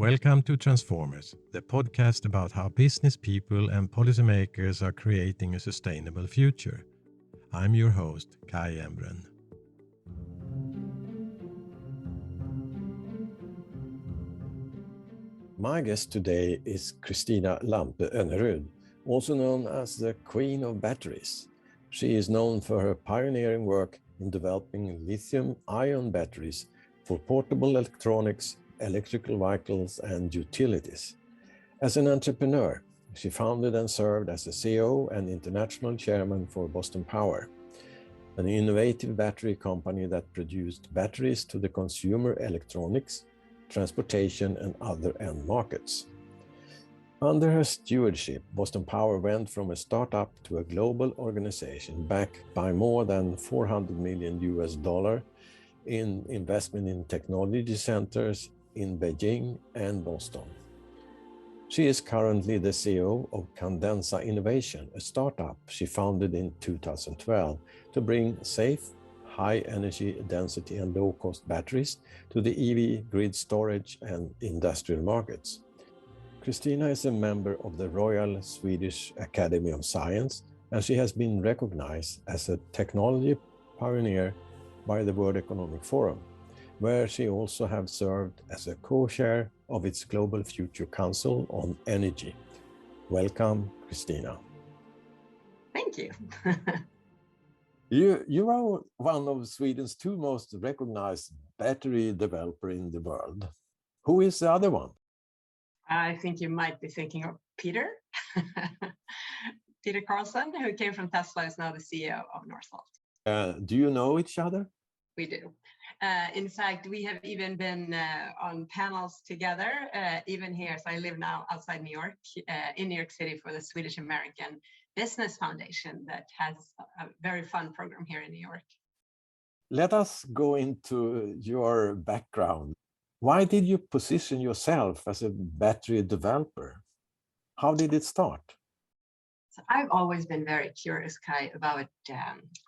Welcome to Transformers, the podcast about how business people and policymakers are creating a sustainable future. I'm your host, Kai Embren. My guest today is Christina Lampe-Önnerud, also known as the Queen of Batteries. She is known for her pioneering work in developing lithium-ion batteries for portable electronics, electrical vehicles, and utilities. As an entrepreneur, she founded and served as the CEO and international chairman for Boston Power, an innovative battery company that produced batteries to the consumer electronics, transportation, and other end markets. Under her stewardship, Boston Power went from a startup to a global organization backed by more than $400 million in investment in technology centers in Beijing and Boston. She is currently the CEO of Cadenza Innovation, a startup she founded in 2012 to bring safe, high energy density and low-cost batteries to the EV grid storage and industrial markets. Christina is a member of the Royal Swedish Academy of Science, and she has been recognized as a technology pioneer by the World Economic Forum, where she also has served as a co-chair of its Global Future Council on Energy. Welcome, Christina. Thank you. You are one of Sweden's two most recognized battery developers in the world. Who is the other one? I think you might be thinking of Peter. Peter Carlson, who came from Tesla, is now the CEO of Northvolt. Do you know each other? We do. In fact, we have even been on panels together, even here. So I live now outside New York, in New York City for the Swedish American Business Foundation that has a very fun program here in New York. Let us go into your background. Why did you position yourself as a battery developer? How did it start? So I've always been very curious, Kai, about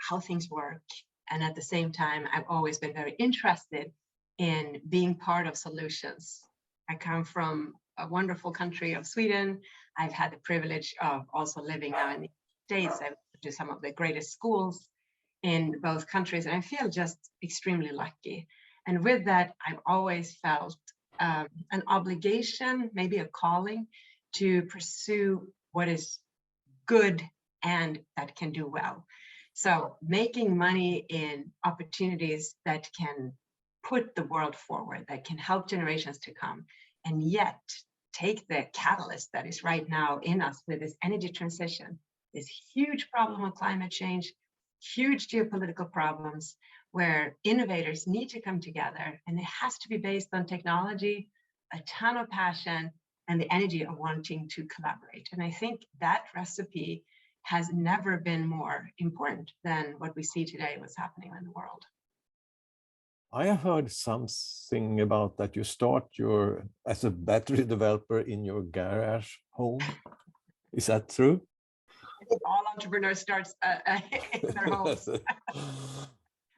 how things work. And at the same time, I've always been very interested in being part of solutions. I come from a wonderful country of Sweden. I've had the privilege of also living now in the States. I've been to some of the greatest schools in both countries, and I feel just extremely lucky. And with that, I've always felt an obligation, maybe a calling, to pursue what is good and that can do well. So making money in opportunities that can put the world forward, that can help generations to come, and yet take the catalyst that is right now in us with this energy transition, this huge problem of climate change, huge geopolitical problems, where innovators need to come together, and it has to be based on technology, a ton of passion, and the energy of wanting to collaborate. And I think that recipe has never been more important than what we see today, what's happening in the world. I have heard something about that you start as a battery developer in your garage home. Is that true? I think all entrepreneurs start in their homes.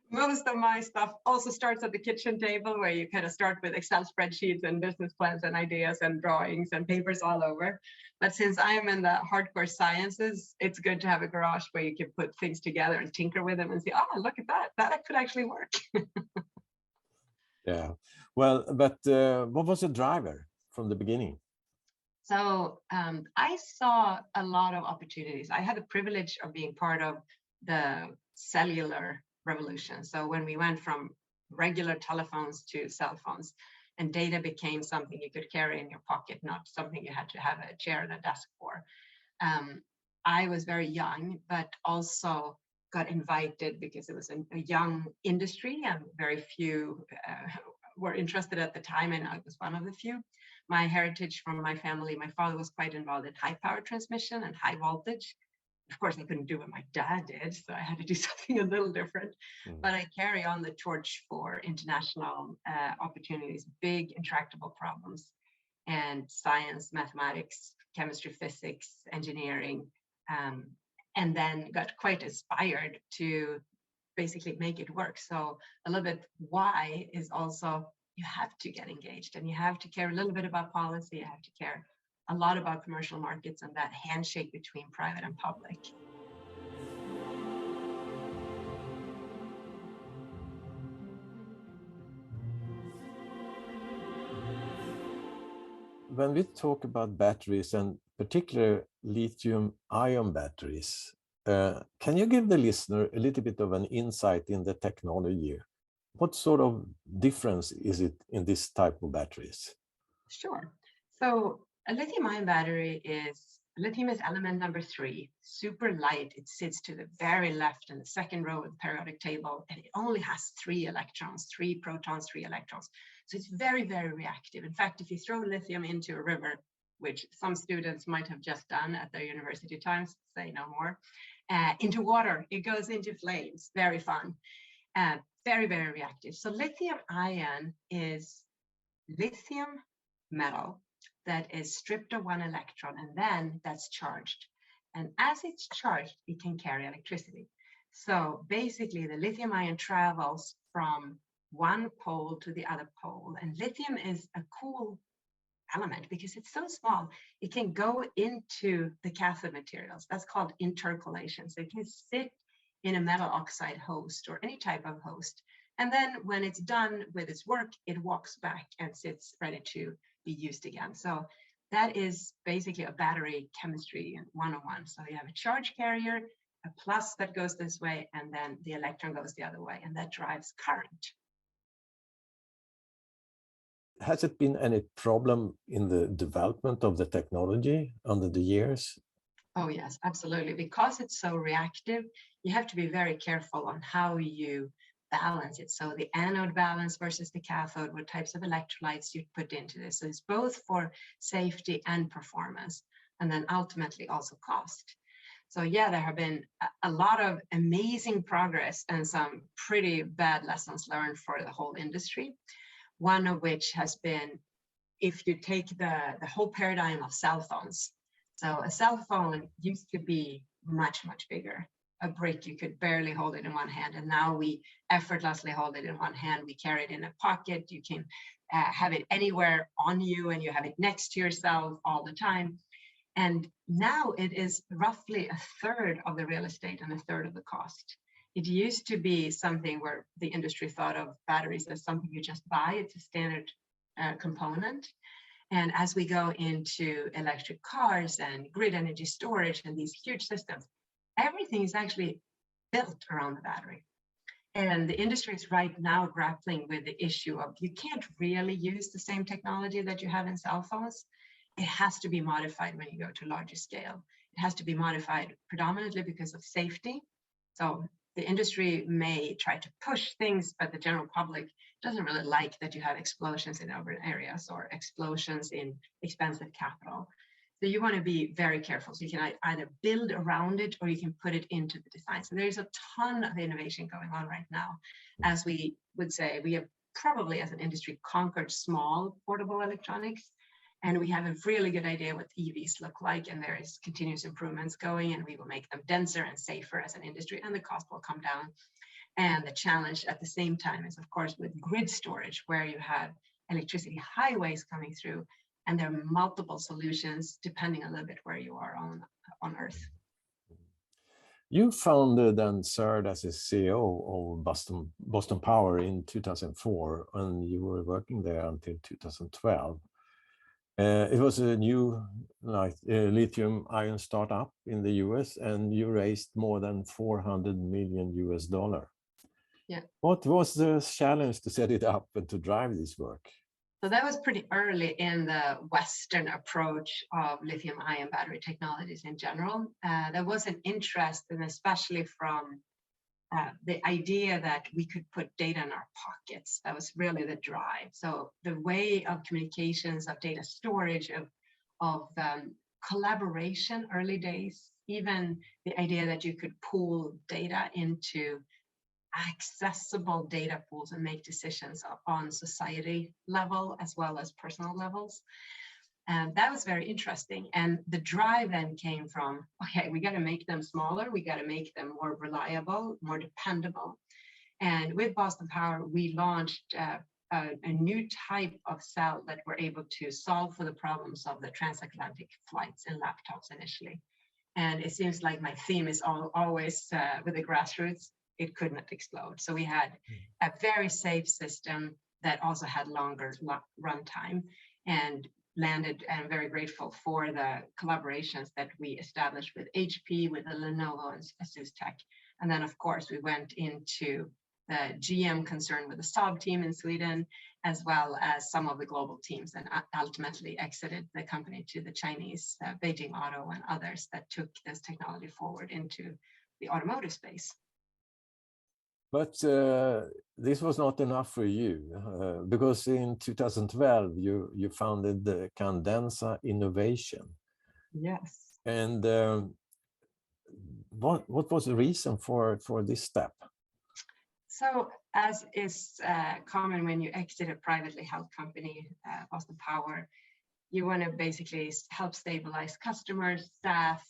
Most of my stuff also starts at the kitchen table, where you kind of start with Excel spreadsheets and business plans and ideas and drawings and papers all over. But since I'm in the hardcore sciences, it's good to have a garage where you can put things together and tinker with them and see, oh, look at that. That could actually work. Yeah. Well, but what was the driver from the beginning? So I saw a lot of opportunities. I had the privilege of being part of the cellular revolution. So when we went from regular telephones to cell phones, and data became something you could carry in your pocket, not something you had to have a chair and a desk for. I was very young, but also got invited because it was a young industry and very few were interested at the time, and I was one of the few. My heritage from my family, my father was quite involved in high power transmission and high voltage. Of course, I couldn't do what my dad did, so I had to do something a little different. But I carry on the torch for international opportunities, big intractable problems, and science, mathematics, chemistry, physics, engineering, and then got quite inspired to basically make it work. So a little bit why is also you have to get engaged and you have to care a little bit about policy. You have to care a lot about commercial markets and that handshake between private and public. When we talk about batteries and particularly lithium-ion batteries, can you give the listener a little bit of an insight in the technology? What sort of difference is it in this type of batteries? Sure. So a lithium-ion battery lithium is element number 3, super light. It sits to the very left in the second row of the periodic table, and it only has 3 electrons, 3 protons, 3 electrons. So it's very, very reactive. In fact, if you throw lithium into a river, which some students might have just done at their university times, say no more, into water, it goes into flames. Very fun. Very, very reactive. So lithium ion is lithium metal that is stripped of 1 electron, and then that's charged. And as it's charged, it can carry electricity. So basically, the lithium ion travels from one pole to the other pole. And lithium is a cool element because it's so small. It can go into the cathode materials. That's called intercalation. So it can sit in a metal oxide host or any type of host. And then when it's done with its work, it walks back and sits ready to be used again. So that is basically a battery chemistry 101. So you have a charge carrier, a plus that goes this way, and then the electron goes the other way, and that drives current. Has it been any problem in the development of the technology under the years? Oh, yes, absolutely. Because it's so reactive, you have to be very careful on how you balance it. So the anode balance versus the cathode, what types of electrolytes you put into this. So it's both for safety and performance, and then ultimately also cost. So yeah, there have been a lot of amazing progress and some pretty bad lessons learned for the whole industry. One of which has been, if you take the whole paradigm of cell phones. So a cell phone used to be much, much bigger. A brick, you could barely hold it in one hand. And now we effortlessly hold it in one hand. We carry it in a pocket. You can have it anywhere on you, and you have it next to yourself all the time. And now it is roughly 1/3 of the real estate and 1/3 of the cost. It used to be something where the industry thought of batteries as something you just buy. It's a standard component. And as we go into electric cars and grid energy storage and these huge systems, everything is actually built around the battery. And the industry is right now grappling with the issue of you can't really use the same technology that you have in cell phones. It has to be modified when you go to larger scale. It has to be modified predominantly because of safety. So the industry may try to push things, but the general public doesn't really like that you have explosions in urban areas or explosions in expensive capital. So you want to be very careful. So you can either build around it or you can put it into the design. So there's a ton of innovation going on right now. As we would say, we have probably as an industry conquered small portable electronics. And we have a really good idea what EVs look like, and there is continuous improvements going, and we will make them denser and safer as an industry, and the cost will come down. And the challenge at the same time is, of course, with grid storage, where you have electricity highways coming through, and there are multiple solutions depending a little bit where you are on Earth. You founded and served as a CEO of Boston Power in 2004, and you were working there until 2012. It was a new lithium-ion startup in the US, and you raised more than $400 million. Yeah. What was the challenge to set it up and to drive this work? So that was pretty early in the Western approach of lithium-ion battery technologies in general. There was an interest, and especially from the idea that we could put data in our pockets. That was really the drive. So the way of communications, of data storage, of collaboration, early days, even the idea that you could pool data into accessible data pools and make decisions on society level as well as personal levels. And that was very interesting. And the drive then came from, okay, we got to make them smaller. We got to make them more reliable, more dependable. And with Boston Power, we launched a new type of cell that were able to solve for the problems of the transatlantic flights and laptops initially. And it seems like my theme is always with the grassroots, it could not explode. So we had a very safe system that also had longer runtime and landed, and I'm very grateful for the collaborations that we established with HP, with the Lenovo and ASUS Tech. And then of course we went into the GM concern with the Saab team in Sweden, as well as some of the global teams, and ultimately exited the company to the Chinese Beijing Auto and others that took this technology forward into the automotive space. But this was not enough for you, because in 2012 you founded the Cadenza Innovation. Yes. And what was the reason for this step? So, as is common when you exit a privately held company, Boston Power, you want to basically help stabilize customers, staff,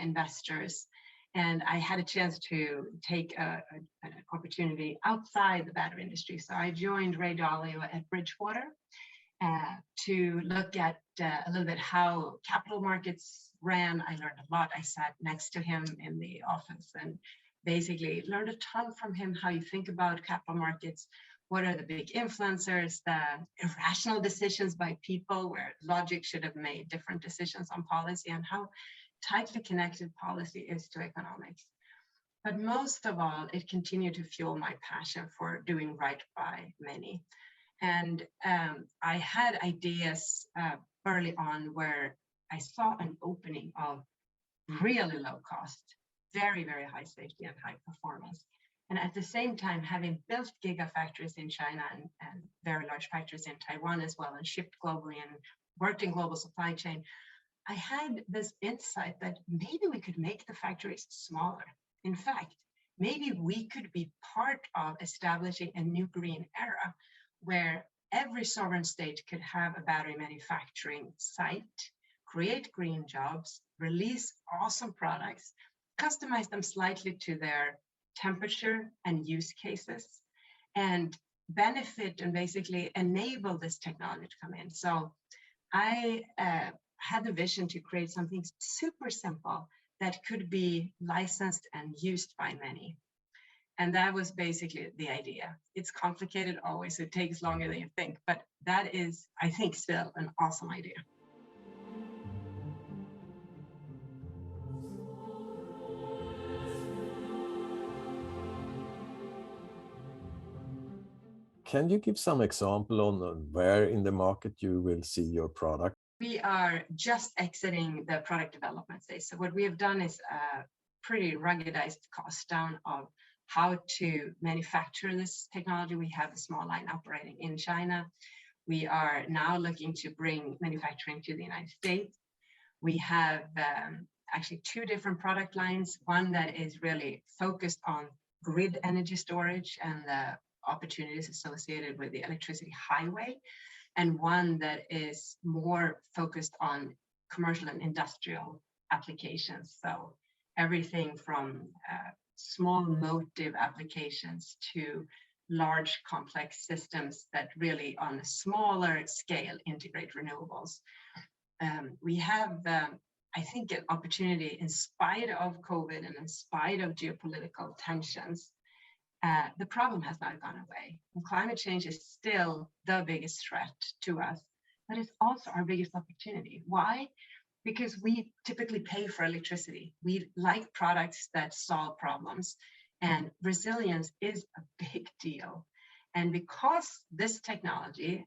investors. And I had a chance to take an opportunity outside the battery industry. So I joined Ray Dalio at Bridgewater to look at a little bit how capital markets ran. I learned a lot. I sat next to him in the office and basically learned a ton from him, how you think about capital markets, what are the big influencers, the irrational decisions by people where logic should have made different decisions on policy, and how tightly connected policy is to economics. But most of all, it continued to fuel my passion for doing right by many. And I had ideas early on where I saw an opening of really low cost, very, very high safety and high performance. And at the same time, having built gigafactories in China and very large factories in Taiwan as well, and shipped globally and worked in global supply chain, I had this insight that maybe we could make the factories smaller. In fact, maybe we could be part of establishing a new green era where every sovereign state could have a battery manufacturing site, create green jobs, release awesome products, customize them slightly to their temperature and use cases, and benefit and basically enable this technology to come in. So I had the vision to create something super simple that could be licensed and used by many. And that was basically the idea. It's complicated always, it takes longer than you think, but that is, I think, still an awesome idea. Can you give some example on where in the market you will see your product? We are just exiting the product development phase. So what we have done is a pretty ruggedized cost down of how to manufacture this technology. We have a small line operating in China. We are now looking to bring manufacturing to the United States. We have actually two different product lines, one that is really focused on grid energy storage and the opportunities associated with the electricity highway, and one that is more focused on commercial and industrial applications. So everything from small motive applications to large complex systems that really on a smaller scale integrate renewables. We have, I think, an opportunity in spite of COVID and in spite of geopolitical tensions. The problem has not gone away. And climate change is still the biggest threat to us, but it's also our biggest opportunity. Why? Because we typically pay for electricity. We like products that solve problems, and resilience is a big deal. And because this technology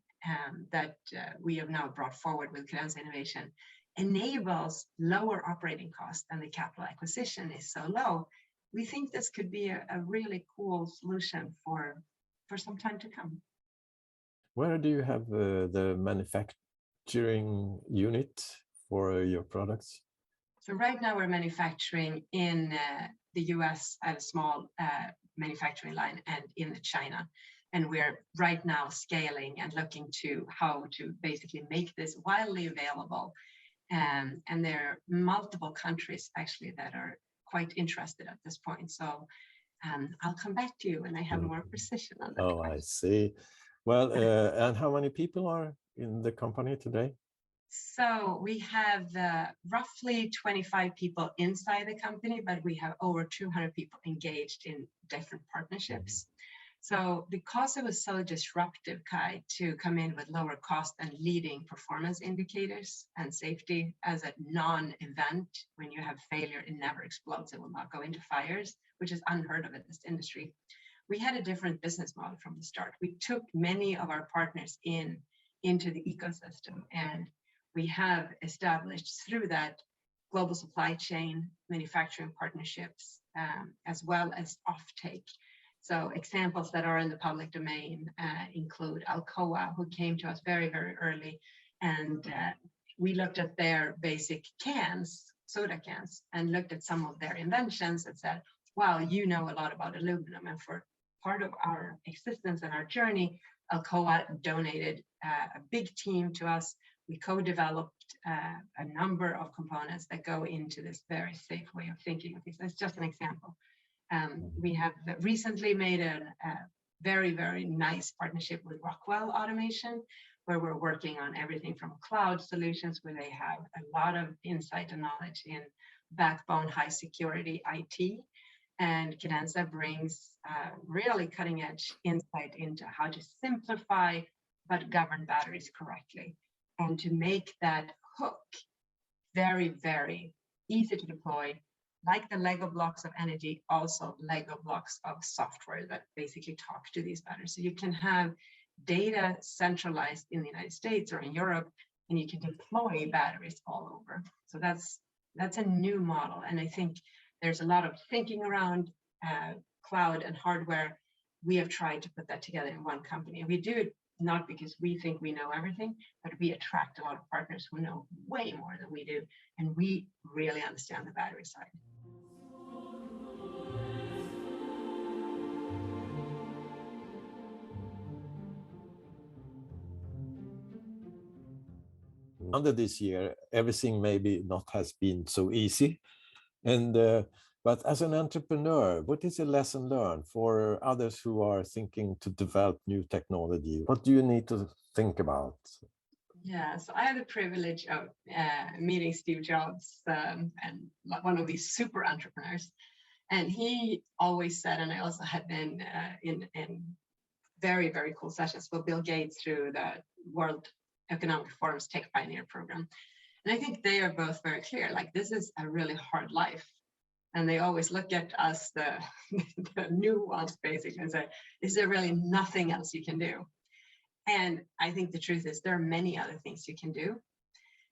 that we have now brought forward with Cadenza Innovation enables lower operating costs and the capital acquisition is so low, we think this could be a really cool solution for some time to come. Where do you have the manufacturing unit for your products? So right now we're manufacturing in the US at a small manufacturing line and in China. And we're right now scaling and looking to how to basically make this widely available. And there are multiple countries actually that are quite interested at this point. So I'll come back to you when I have more precision on that. Oh, question. I see. Well, and how many people are in the company today? So we have roughly 25 people inside the company, but we have over 200 people engaged in different partnerships. So because it was so disruptive, Kai, to come in with lower cost and leading performance indicators and safety as a non-event, when you have failure, it never explodes, it will not go into fires, which is unheard of in this industry. We had a different business model from the start. We took many of our partners into the ecosystem, and we have established through that global supply chain manufacturing partnerships, as well as offtake. So examples that are in the public domain include Alcoa, who came to us very, very early, and we looked at their basic cans, soda cans, and looked at some of their inventions and said, wow, you know a lot about aluminum. And for part of our existence and our journey, Alcoa donated a big team to us. We co-developed a number of components that go into this very safe way of thinking of these. That's just an example. We have recently made a very, very nice partnership with Rockwell Automation, where we're working on everything from cloud solutions, where they have a lot of insight and knowledge in backbone high security IT. And Cadenza brings really cutting edge insight into how to simplify but govern batteries correctly, and to make that hook very, very easy to deploy, like the Lego blocks of energy, also Lego blocks of software that basically talk to these batteries. So you can have data centralized in the United States or in Europe, and you can deploy batteries all over. So that's a new model. And I think there's a lot of thinking around cloud and hardware. We have tried to put that together in one company. And we do it not because we think we know everything, but we attract a lot of partners who know way more than we do. And we really understand the battery side. Under this year, everything maybe not has been so easy. And but as an entrepreneur, what is a lesson learned for others who are thinking to develop new technology? What do you need to think about? Yeah, so I had the privilege of meeting Steve Jobs, and one of these super entrepreneurs. And he always said, and I also had been in very, very cool sessions with Bill Gates through the World Economic Forum's Tech Pioneer program. And I think they are both very clear, like, this is a really hard life. And they always look at us, the new ones, basically, and say, is there really nothing else you can do? And I think the truth is there are many other things you can do.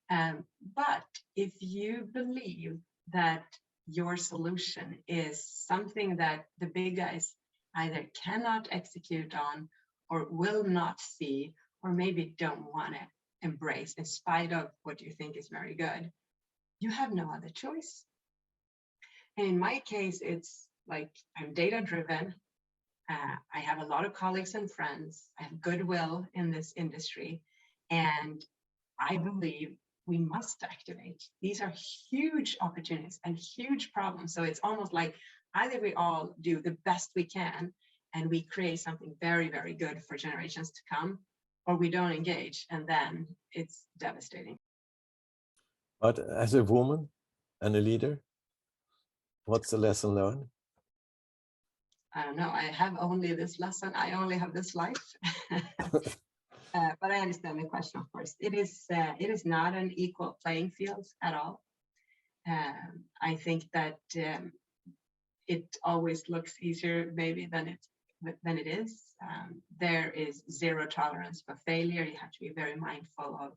But if you believe that your solution is something that the big guys either cannot execute on or will not see, or maybe don't want to embrace in spite of what you think is very good, you have no other choice. And in my case, it's like, I'm data driven. I have a lot of colleagues and friends. I have goodwill in this industry. And I believe we must activate. These are huge opportunities and huge problems. So it's almost like either we all do the best we can and we create something very, very good for generations to come, or we don't engage, and then it's devastating. But as a woman and a leader, what's the lesson learned? I don't know. I have only this lesson. I only have this life. But I understand the question, of course. It is not an equal playing field at all. I think that it always looks easier maybe than it is. There is zero tolerance for failure. You have to be very mindful of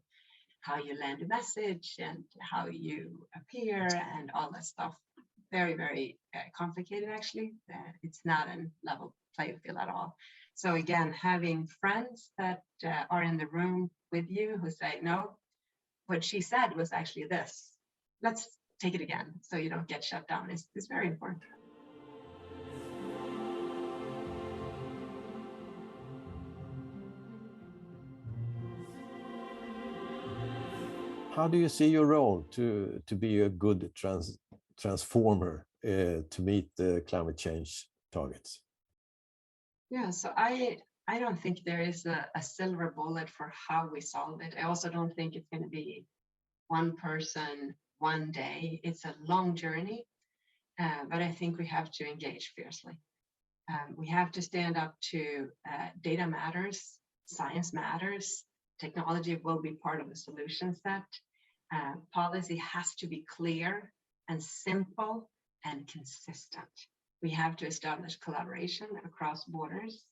how you land a message and how you appear and all that stuff. Very, very complicated, actually. It's not a level playing field at all. So again, having friends that are in the room with you who say, no, what she said was actually this. Let's take it again so you don't get shut down is very important. How do you see your role to be a good transformer to meet the climate change targets? Yeah, so I I don't think there is a silver bullet for how we solve it. I also don't think it's going to be one person, one day. It's a long journey, but I think we have to engage fiercely. We have to stand up to data matters, science matters, technology will be part of the solution set. Policy has to be clear and simple and consistent. We have to establish collaboration across borders.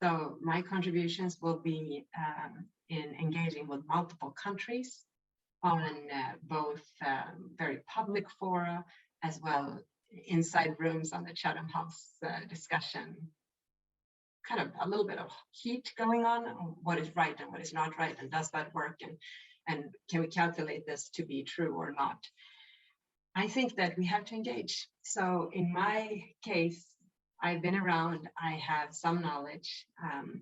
So my contributions will be in engaging with multiple countries on both very public fora as well inside rooms on the Chatham House discussion. Kind of a little bit of heat going on what is right and what is not right, and does that work, and can we calculate this to be true or not? I think that we have to engage. So in my case, I've been around, I have some knowledge,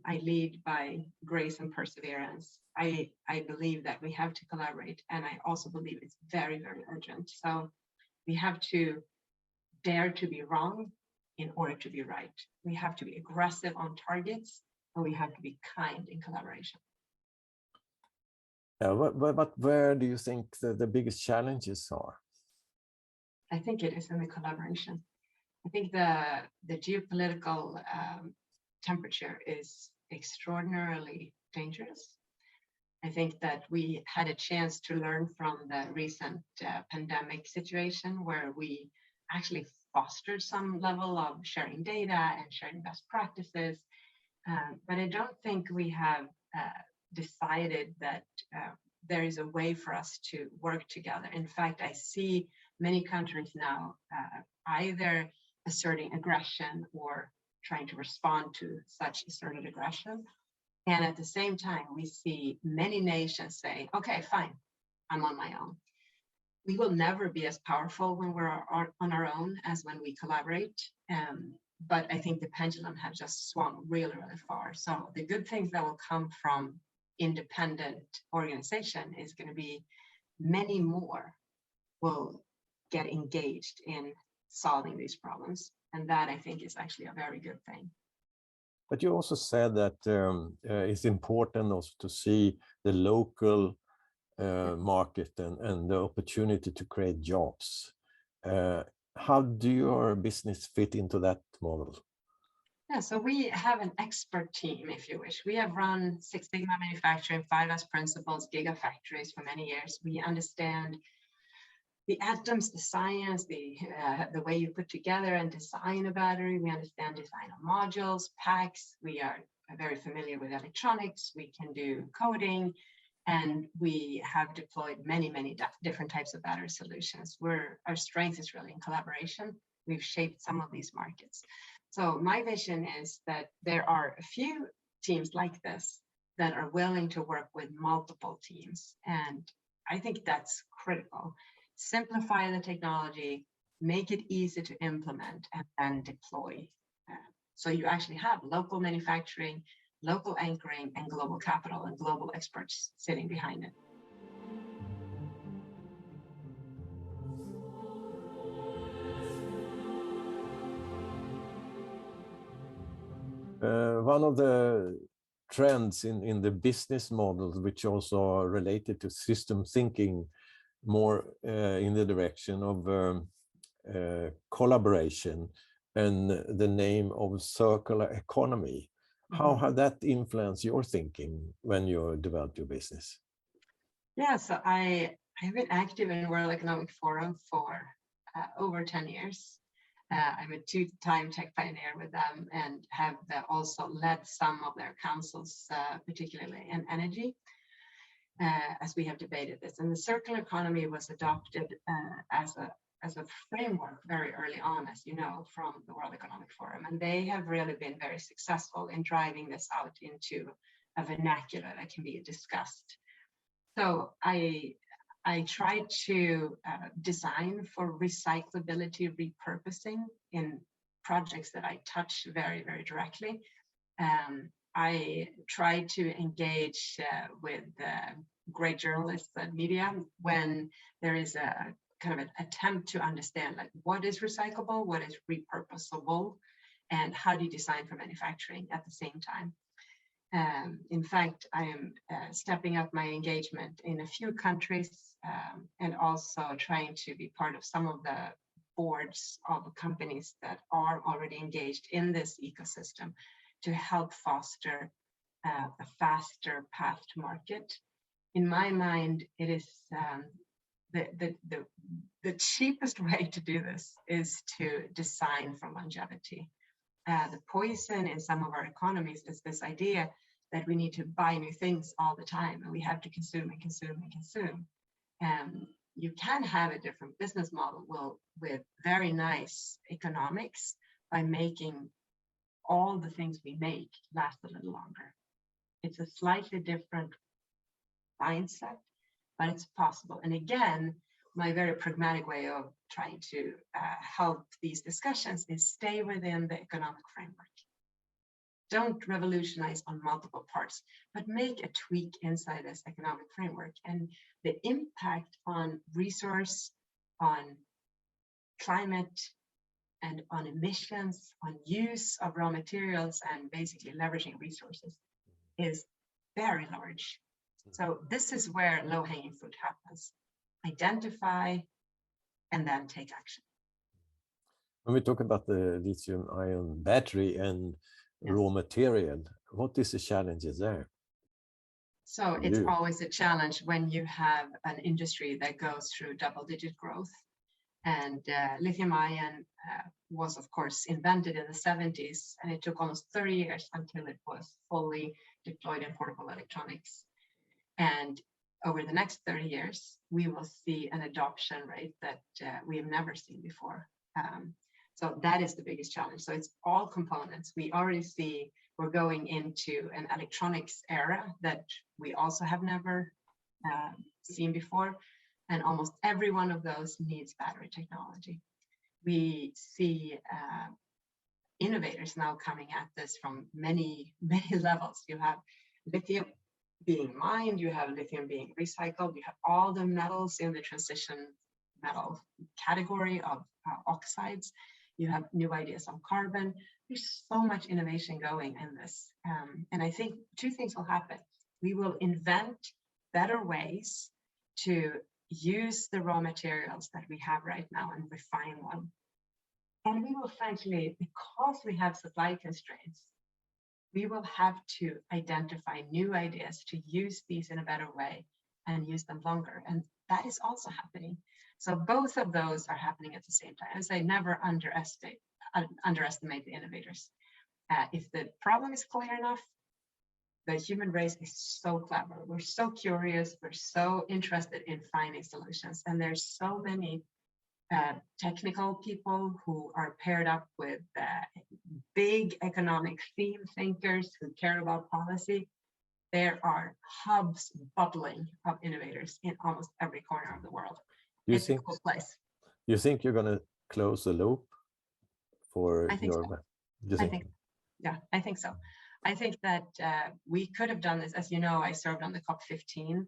I lead by grace and perseverance. I believe that we have to collaborate, and I also believe it's very, very urgent. So we have to dare to be wrong in order to be right. We have to be aggressive on targets, and we have to be kind in collaboration. But where do you think the biggest challenges are? I think it is in the collaboration. I think the geopolitical temperature is extraordinarily dangerous. I think that we had a chance to learn from the recent pandemic situation where we actually fostered some level of sharing data and sharing best practices. But I don't think we have decided that there is a way for us to work together. In fact, I see many countries now either asserting aggression or trying to respond to such asserted aggression. And at the same time, we see many nations say, okay, fine, I'm on my own. We will never be as powerful when we're on our own as when we collaborate. But I think the pendulum has just swung really, really far. So the good things that will come from independent organization is going to be many more will get engaged in solving these problems. And that, I think, is actually a very good thing. But you also said that it's important also to see the local market and the opportunity to create jobs. How do your business fit into that model? Yeah, so we have an expert team, if you wish. We have run Six Sigma manufacturing, 5S principles, gigafactories for many years. We understand the atoms, the science, the way you put together and design a battery. We understand design of modules, packs. We are very familiar with electronics. We can do coding, and we have deployed many, many different types of battery solutions. Our strength is really in collaboration. We've shaped some of these markets. So my vision is that there are a few teams like this that are willing to work with multiple teams. And I think that's critical. Simplify the technology, make it easy to implement, and then deploy. So you actually have local manufacturing, local anchoring, and global capital and global experts sitting behind it. One of the trends in the business models, which also are related to system thinking, more in the direction of collaboration and the name of circular economy. How had that influenced your thinking when you developed your business? Yeah, so I have been active in World Economic Forum for over 10 years. I'm a two-time tech pioneer with them and have also led some of their councils, particularly in energy, as we have debated this. And the circular economy was adopted as a framework very early on, as you know, from the World Economic Forum. And they have really been very successful in driving this out into a vernacular that can be discussed. So I tried to design for recyclability, repurposing in projects that I touch very, very directly. I tried to engage with great journalists and media when there is a kind of an attempt to understand like what is recyclable, what is repurposable, and how do you design for manufacturing at the same time. In fact, I am stepping up my engagement in a few countries and also trying to be part of some of the boards of companies that are already engaged in this ecosystem to help foster a faster path to market. In my mind, it is the cheapest way to do this is to design for longevity. The poison in some of our economies is this idea that we need to buy new things all the time and we have to consume and consume and consume. You can have a different business model with very nice economics by making all the things we make last a little longer. It's a slightly different mindset, but it's possible. And again, my very pragmatic way of trying to help these discussions is stay within the economic framework. Don't revolutionize on multiple parts, but make a tweak inside this economic framework. And the impact on resource, on climate, and on emissions, on use of raw materials, and basically leveraging resources is very large. So this is where low-hanging fruit happens. Identify and then take action. When we talk about the lithium-ion battery and raw material, what is the challenges there? So it's always a challenge when you have an industry that goes through double-digit growth. And lithium-ion was, of course, invented in the 70s, and it took almost 30 years until it was fully deployed in portable electronics. And over the next 30 years, we will see an adoption rate that we have never seen before. So that is the biggest challenge. So it's all components. We already see we're going into an electronics era that we also have never seen before. And almost every one of those needs battery technology. We see innovators now coming at this from many, many levels. You have lithium being mined, you have lithium being recycled, you have all the metals in the transition metal category of oxides. You have new ideas on carbon. There's so much innovation going in this. And I think two things will happen. We will invent better ways to use the raw materials that we have right now and refine them. And we will frankly, because we have supply constraints, we will have to identify new ideas to use these in a better way and use them longer. And that is also happening. So both of those are happening at the same time. As I never underestimate the innovators. If the problem is clear enough, the human race is so clever. We're so curious. We're so interested in finding solutions. And there's so many technical people who are paired up with big economic theme thinkers who care about policy. There are hubs bubbling of innovators in almost every corner of the world. It's a cool place. You think you're going to close the loop for your... So. I think so. I think that we could have done this. As you know, I served on the COP15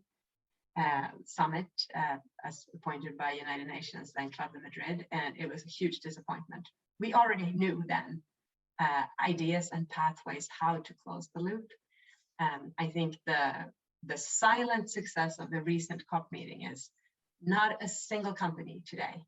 summit as appointed by United Nations, then Club de Madrid, and it was a huge disappointment. We already knew then ideas and pathways how to close the loop. I think the silent success of the recent COP meeting is not a single company today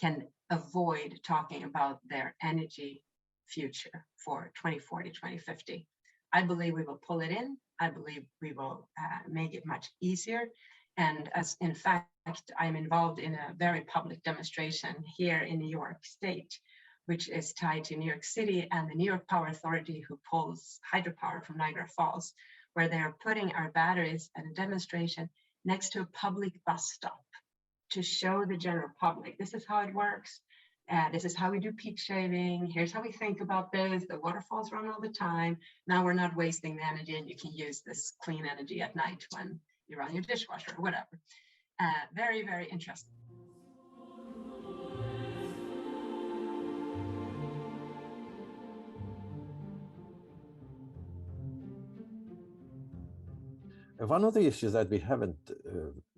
can avoid talking about their energy future for 2040, 2050. I believe we will pull it in. I believe we will make it much easier. And as in fact, I'm involved in a very public demonstration here in New York State, which is tied to New York City and the New York Power Authority, who pulls hydropower from Niagara Falls, where they are putting our batteries at a demonstration next to a public bus stop to show the general public, this is how it works. This is how we do peak shaving. Here's how we think about this. The waterfalls run all the time. Now we're not wasting the energy, and you can use this clean energy at night when you run your dishwasher or whatever. Very, very interesting. One of the issues that we haven't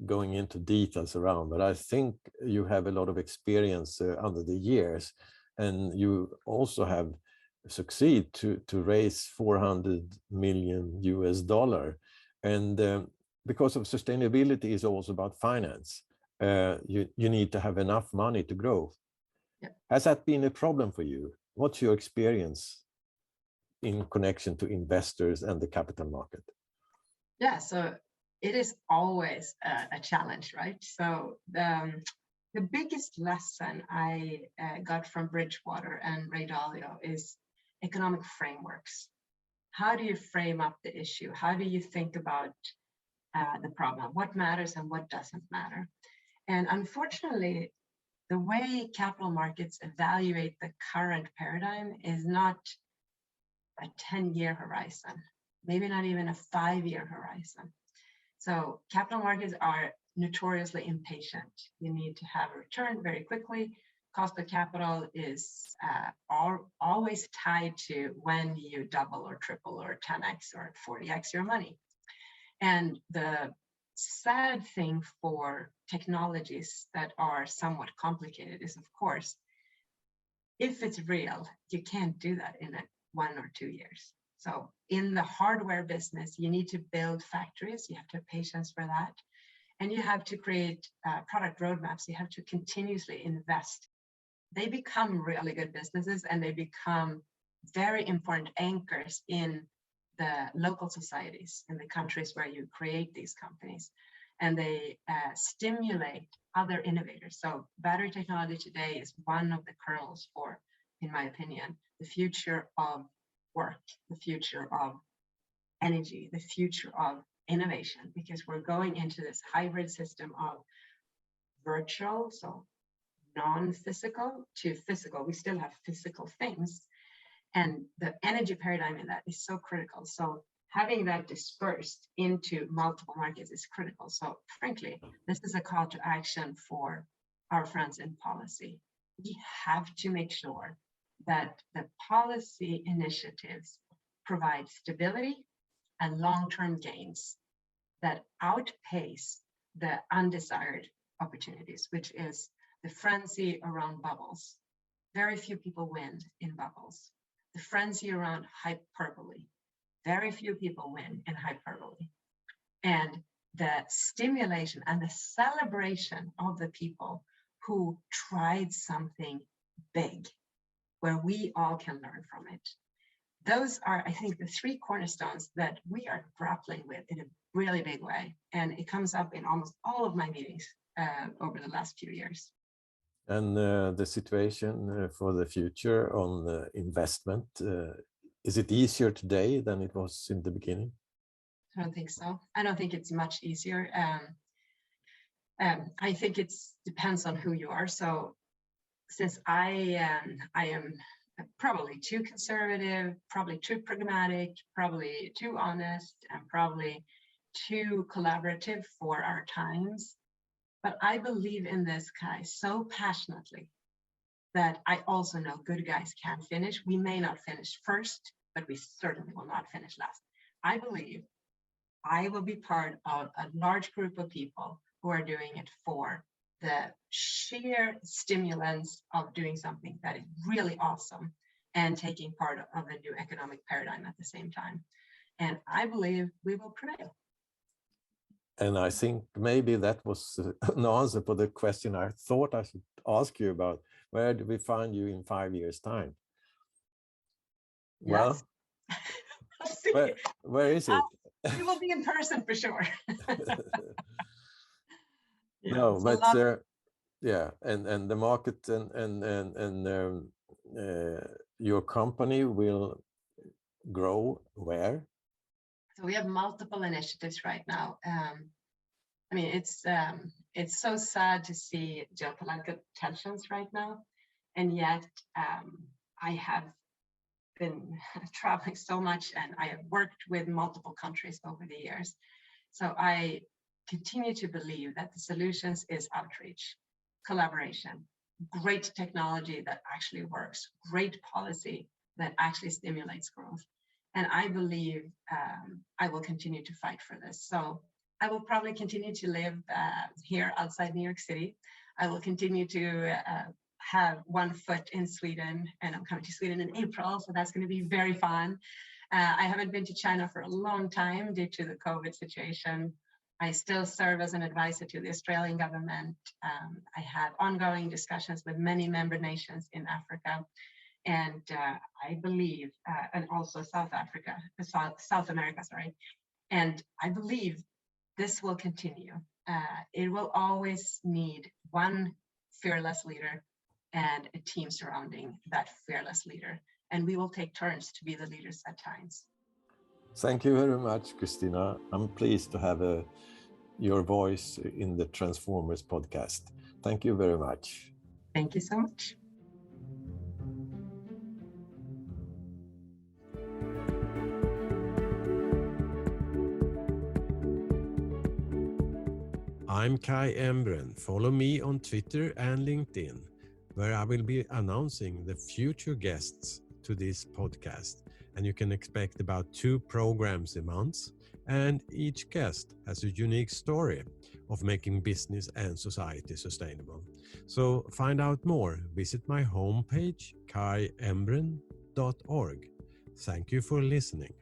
going into details around, but I think you have a lot of experience under the years, and you also have succeed to raise 400 million US dollar. And because of sustainability is also about finance, you need to have enough money to grow. Yeah. Has that been a problem for you? What's your experience in connection to investors and the capital market? Yeah, so it is always a challenge, right? So the biggest lesson I got from Bridgewater and Ray Dalio is economic frameworks. How do you frame up the issue? How do you think about the problem? What matters and what doesn't matter? And unfortunately, the way capital markets evaluate the current paradigm is not a 10-year horizon, maybe not even a 5-year horizon. So capital markets are notoriously impatient. You need to have a return very quickly. Cost of capital is always tied to when you double or triple or 10x or 40x your money. And the sad thing for technologies that are somewhat complicated is, of course, if it's real, you can't do that in 1 or 2 years. So in the hardware business, you need to build factories. You have to have patience for that. And you have to create product roadmaps. You have to continuously invest. They become really good businesses, and they become very important anchors in the local societies, in the countries where you create these companies. And they stimulate other innovators. So battery technology today is one of the kernels for, in my opinion, the future of work, the future of energy, the future of innovation, because we're going into this hybrid system of virtual, so non-physical, to physical. We still have physical things, and the energy paradigm in that is so critical. So having that dispersed into multiple markets is critical. So frankly, this is a call to action for our friends in policy. We have to make sure that the policy initiatives provide stability and long-term gains that outpace the undesired opportunities, which is the frenzy around bubbles. Very few people win in bubbles. The frenzy around hyperbole. Very few people win in hyperbole. And the stimulation and the celebration of the people who tried something big, where we all can learn from it. Those are, I think, the 3 cornerstones that we are grappling with in a really big way. And it comes up in almost all of my meetings over the last few years. And the situation for the future on investment, is it easier today than it was in the beginning? I don't think so. I don't think it's much easier. I think it depends on who you are. So since I am probably too conservative, probably too pragmatic, probably too honest, and probably too collaborative for our times, but I believe in this guy so passionately that I also know good guys can finish. We may not finish first, but we certainly will not finish last. I believe I will be part of a large group of people who are doing it for the sheer stimulants of doing something that is really awesome and taking part of a new economic paradigm at the same time. And I believe we will prevail. And I think maybe that was an answer for the question I thought I should ask you about. Where do we find you in 5 years' time? Well, yes. where is it? We will be in person for sure. No, but yeah, and the market and your company will grow where? So we have multiple initiatives right now. I mean, it's so sad to see geopolitical tensions right now, and yet I have been traveling so much, and I have worked with multiple countries over the years. So I continue to believe that the solutions is outreach, collaboration, great technology that actually works, great policy that actually stimulates growth. And I believe I will continue to fight for this. So I will probably continue to live here outside New York City. I will continue to have one foot in Sweden, and I'm coming to Sweden in April, so that's going to be very fun. I haven't been to China for a long time due to the COVID situation. I still serve as an advisor to the Australian government. I have ongoing discussions with many member nations in Africa, and I believe, and also South America, sorry. And I believe this will continue. It will always need one fearless leader and a team surrounding that fearless leader. And we will take turns to be the leaders at times. Thank you very much, Christina. I'm pleased to have your voice in the Transformers podcast. Thank you very much. Thank you so much. I'm Kai Embren. Follow me on Twitter and LinkedIn, where I will be announcing the future guests to this podcast. And you can expect about 2 programs a month. And each guest has a unique story of making business and society sustainable. So find out more. Visit my homepage, kaiembren.org. Thank you for listening.